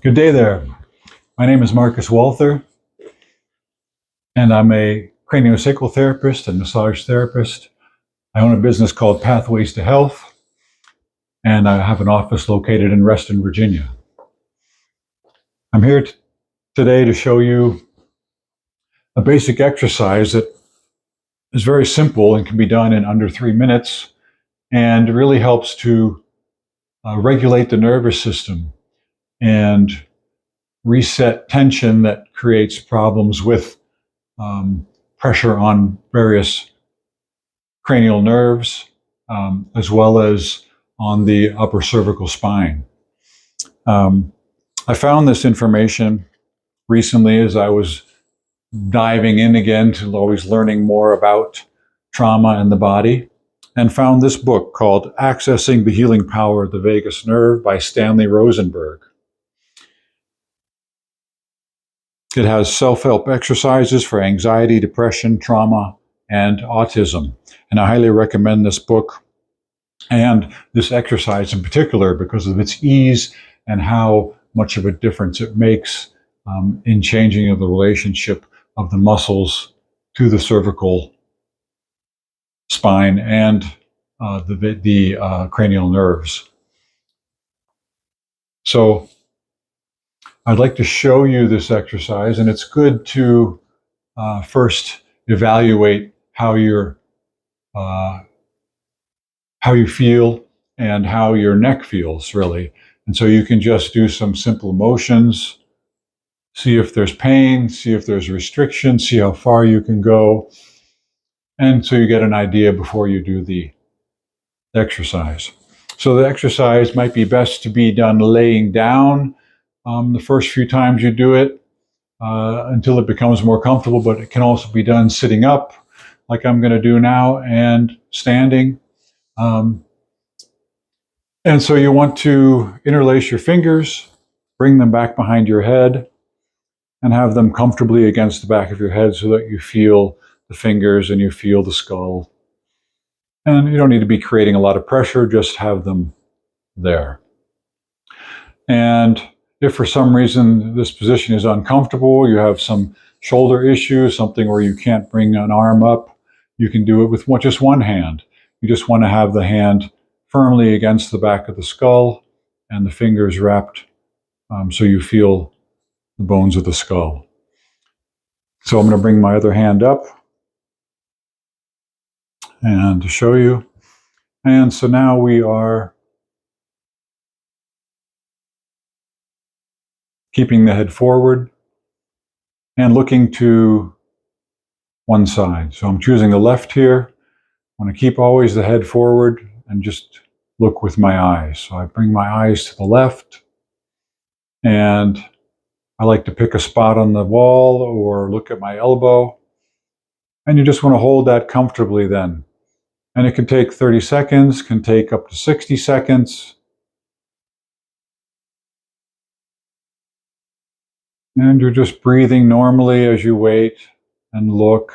Good day there. My name is Marcus Walther, and I'm a craniosacral therapist and massage therapist. I own a business called Pathways to Health, and I have an office located in Reston, Virginia. I'm here today to show you a basic exercise that is very simple and can be done in under 3 minutes, and really helps to regulate the nervous system and reset tension that creates problems with pressure on various cranial nerves, as well as on the upper cervical spine. I found this information recently as I was diving in again to always learning more about trauma and the body, and found this book called Accessing the Healing Power of the Vagus Nerve by Stanley Rosenberg. It has self-help exercises for anxiety, depression, trauma, and autism. And I highly recommend this book and this exercise in particular because of its ease and how much of a difference it makes in changing of the relationship of the muscles to the cervical spine and the cranial nerves. So I'd like to show you this exercise, and it's good to first evaluate how you feel and how your neck feels, really. And so you can just do some simple motions, see if there's pain, see if there's restriction, see how far you can go. And so you get an idea before you do the exercise. So the exercise might be best to be done laying down the first few times you do it until it becomes more comfortable, but it can also be done sitting up like I'm going to do now and standing. And so you want to interlace your fingers, bring them back behind your head, and have them comfortably against the back of your head so that you feel the fingers and you feel the skull. And you don't need to be creating a lot of pressure, just have them there. And if for some reason this position is uncomfortable, you have some shoulder issues, something where you can't bring an arm up, you can do it with just one hand. You just want to have the hand firmly against the back of the skull and the fingers wrapped so you feel the bones of the skull. So I'm going to bring my other hand up and to show you. And so now we are keeping the head forward and looking to one side. So I'm choosing the left here. I want to keep always the head forward and just look with my eyes. So I bring my eyes to the left, and I like to pick a spot on the wall or look at my elbow. And you just want to hold that comfortably then. And it can take 30 seconds, can take up to 60 seconds. And you're just breathing normally as you wait and look.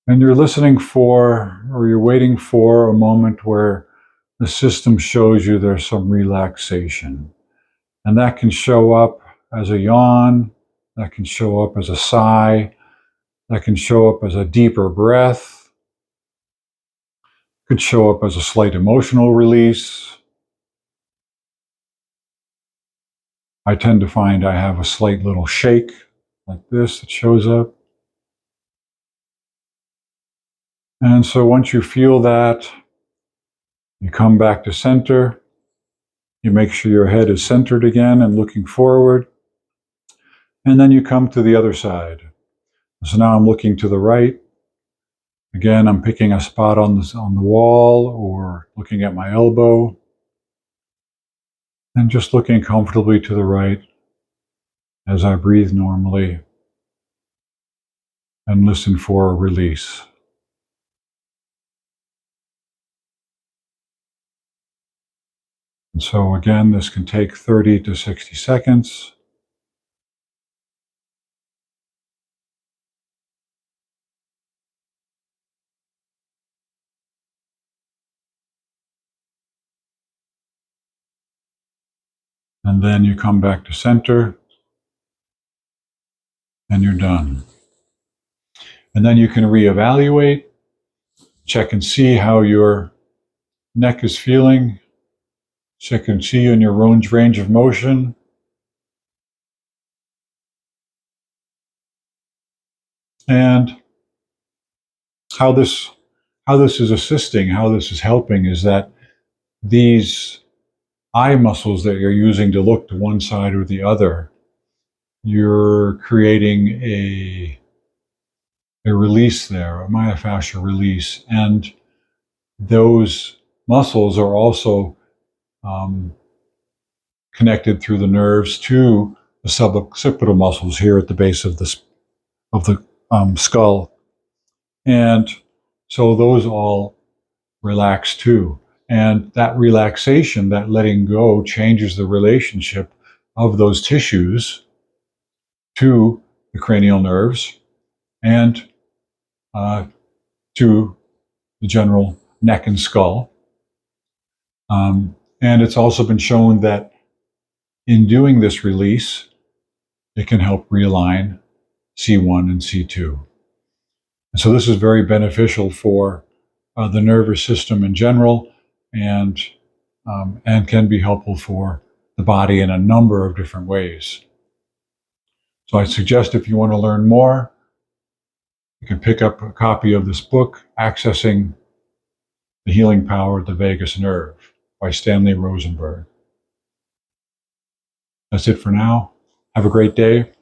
And you're listening for, or you're waiting for a moment where the system shows you there's some relaxation. And that can show up as a yawn, that can show up as a sigh, that can show up as a deeper breath, could show up as a slight emotional release. I tend to find I have a slight little shake like this that shows up. And so once you feel that, you come back to center. You make sure your head is centered again and looking forward. And then you come to the other side. So now I'm looking to the right. Again, I'm picking a spot on the wall or looking at my elbow. And just looking comfortably to the right as I breathe normally and listen for a release. And so again, this can take 30 to 60 seconds. And then you come back to center, and you're done. And then you can reevaluate, check and see how your neck is feeling, check and see in your range of motion. And how this is assisting, how this is helping is that these eye muscles that you're using to look to one side or the other, you're creating a release there, a myofascial release. And those muscles are also connected through the nerves to the suboccipital muscles here at the base of the skull. And so those all relax too. And that relaxation, that letting go, changes the relationship of those tissues to the cranial nerves and to the general neck and skull. And it's also been shown that in doing this release, it can help realign C1 and C2. And so this is very beneficial for the nervous system in general, and can be helpful for the body in a number of different ways. So I suggest if you want to learn more, you can pick up a copy of this book, Accessing the Healing Power of the Vagus Nerve by Stanley Rosenberg. That's it for now. Have a great day.